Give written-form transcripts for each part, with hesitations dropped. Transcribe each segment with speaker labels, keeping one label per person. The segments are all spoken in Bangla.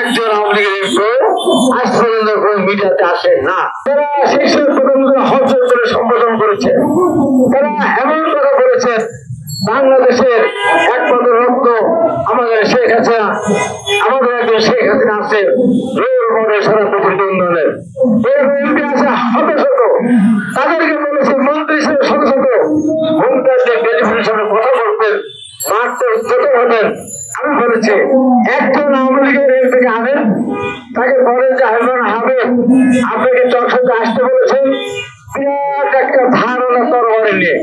Speaker 1: একজন আওয়ামী লীগের এমপি আজ পর্যন্ত কোন মিডিয়াতে আসেন না। তারা সেই সব প্রধানমন্ত্রী হলচল করে সম্বোধন করেছে, তারা এমন কথা বলেছেন বাংলাদেশের একমাত্র রত্ন আমাদের শেখ হাসিনা, আমাদের একজন শেখ হাসিনা আছে রোল মডেল সারা পৃথিবীর উন্নয়নের। এমপি আছে শত শত, তাদেরকে বলেছে মন্ত্রী হিসেবে শত শত মমতাজ টেলিভিশনের সামনে কথা বলতেন, মারতে উচ্চত হতেন। আমি বলেছি একজন আওয়ামী লীগের এমপিকে আনেন, তাকে বলেন যে হাইমান হাবিব আপনাকে চকশোতে আসতে বলেছেন বিরাট একটা ধারণা তরবারি নিয়ে,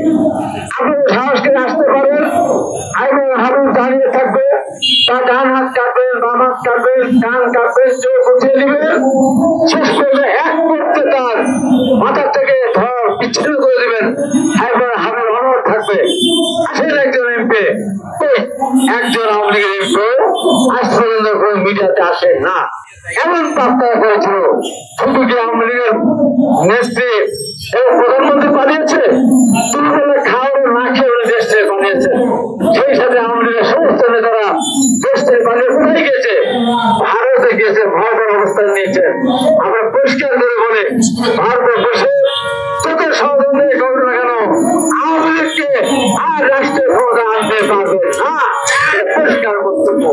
Speaker 1: আপনি সাহস করে আসতে পারেন। হাইমান হাবিব দাঁড়িয়ে থাকবে, তার ডান হাত কাটবেন, বাম হাত কাটবেন, কান কাটবেন, চোখ উঠিয়ে দিবেন, শেষ করলে এক করতে তার মাথার থেকে ধর বিচ্ছিন্ন করে দিবেন। হাইমান হাবিব অনড় থাকবে। আসেন একজন এমপি, একজন আওয়ামী লীগের এমপি আজ পর্যন্ত কোন মিডিয়াতে আসেন না। এমন প্রার্থনা করেছিল শুধু কি আওয়ামী লীগের নেত্রী এবং প্রধানমন্ত্রী পাঠিয়েছে, তুমি বলে খাওয়ার না খেয়ে দেশ থেকে পাঠিয়েছে। সেই সাথে আওয়ামী লীগের সমস্ত নেতারা দেশ থেকে পাঠিয়ে কোথায় গিয়েছে? ভারতে গিয়েছে, ভারতের অবস্থান নিয়েছে। আমরা পরিষ্কার করে বলে ভারতে বসে যত ষড়যন্ত্র করবে না কেন আওয়ামী লীগকে আর রাষ্ট্রের ক্ষমতা আনতে পারবে না। পরিষ্কার বক্তব্য।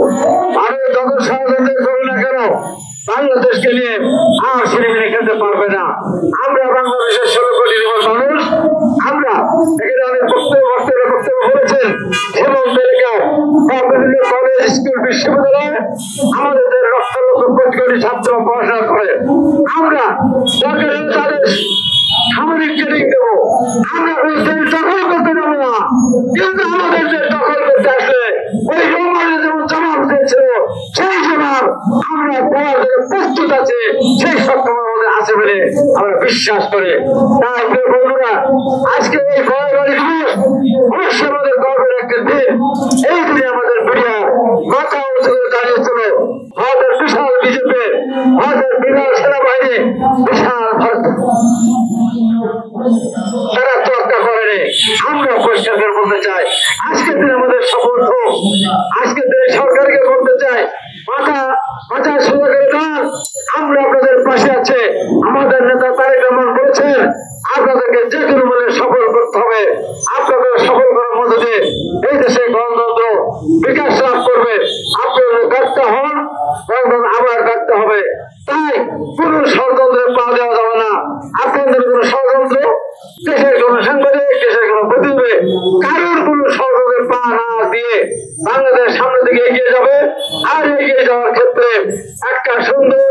Speaker 1: ভারত যত ষড়যন্ত্র করবে না কেন বাংলাদেশকে নিয়ে আর সিনেমিনে খেলতে পারবে না। আমরা বাংলাদেশের 16 কোটি মানুষ, আমরা এখানে অনেক বক্তব্য বলেছেন সীমান্ত এলাকায় বা বিভিন্ন কলেজ, স্কুল, বিশ্ববিদ্যালয়ে আমাদের লক্ষ লক্ষ কোটি কোটি ছাত্র পড়াশোনা করে। আমরা সরকারের তাদের সামরিক ট্রেনিং দেবো, আমরা দখল করতে দেবো না। কিন্তু আমাদের দখল করতে আসলে ওই রোমানের যেমন জবাব দিয়েছিল সেই জবাব আমরা দেওয়ার জন্য প্রস্তুত আছে, সেই সক্ষম আমাদের আছে বলে আমরা বিশ্বাস করি। তাই বন্ধুরা, আজকে এই গর্ববাড়ি দিবস অবশ্যই আমাদের গর্বের একটা দিন। এই দিনে আমাদের মিডিয়া মাথা উঁচু করে দাঁড়িয়েছিল। ভারতের বিশাল বিজেপি, ভারতের বিশাল সেনাবাহিনী, বিশাল তারা চর্চা করেনি। আমরা পরিষ্কার করে বলতে চাই আজকের দিনে আমাদের শপথ হোক, আজকের দিনে সরকারকে বলতে চাই মাথা সোজা করে দাঁড়ান, আমরা আপনাদের পাশে আছে। আমাদের নেতা তারেক রহমান বলেছেন আপনাদেরকে যে কোনো মূল্যে সফল করতে হবে। আপনাদের সফল করার মধ্যে দিয়ে এই দেশে গণতন্ত্র বিকাশ লাভ করবে। আপনাদের গাড়তে হন, গণতন্ত্র আবার গাড়তে হবে। তাই কোন ষড়যন্ত্রে পা দেওয়া যাবে না। আপনাদের কোন ষড়যন্ত্র, দেশের কোন সাংবাদিক, দেশের কোন প্রতিনিধি কারোর কোন ষড়যন্ত্রে পা না দিয়ে বাংলাদেশ সামনের দিকে এগিয়ে যাবে। আর এগিয়ে যাওয়ার ক্ষেত্রে একটা সুন্দর,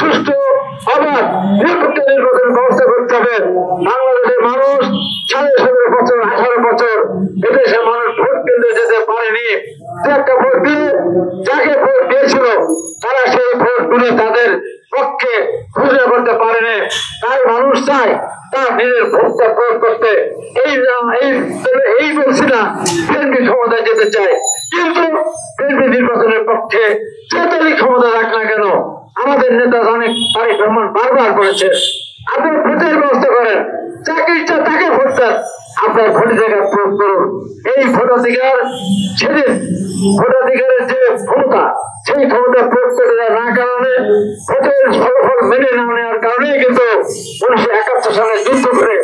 Speaker 1: সুষ্ঠু, অবাধ, নিরপেক্ষ নির্বাচনের ব্যবস্থা করতে হবে। বাংলাদেশের মানুষ 17.5 বছর, 18 বছর এদেশের মানুষ ভোট কেন্দ্রে যেতে পারেনি। যে একটা ভোট দিয়ে যাকে ভোট দিয়েছিল তারা সেই ভোট তুলে তাদের পক্ষে ঘোষণা করতে পারেনি। তাই মানুষ চায় তার নিজের ভোটটা প্রয়োগ করতে। এই বলছি না বিএনপি ক্ষমতায় যেতে চায়, কিন্তু বিএনপি নির্বাচনের পক্ষে যতই ক্ষমতা রাখ না কেন আমাদের নেতা তারেক রহমান বারবার বলেছে আপনার ভোটের ব্যবস্থা করেন, যাকে ইচ্ছা তাকে ভোট দেন, আপনার ভোটাধিকার প্রয়োগ করুন। এই ভোটাধিকার সেদিন ভোটাধিকারের যে ক্ষমতা, সেই ক্ষমতা প্রয়োগ করতে না কারণে ভোটের ফলাফল মেনে না নেওয়ার কারণেই কিন্তু 1971 সালে যুদ্ধ করে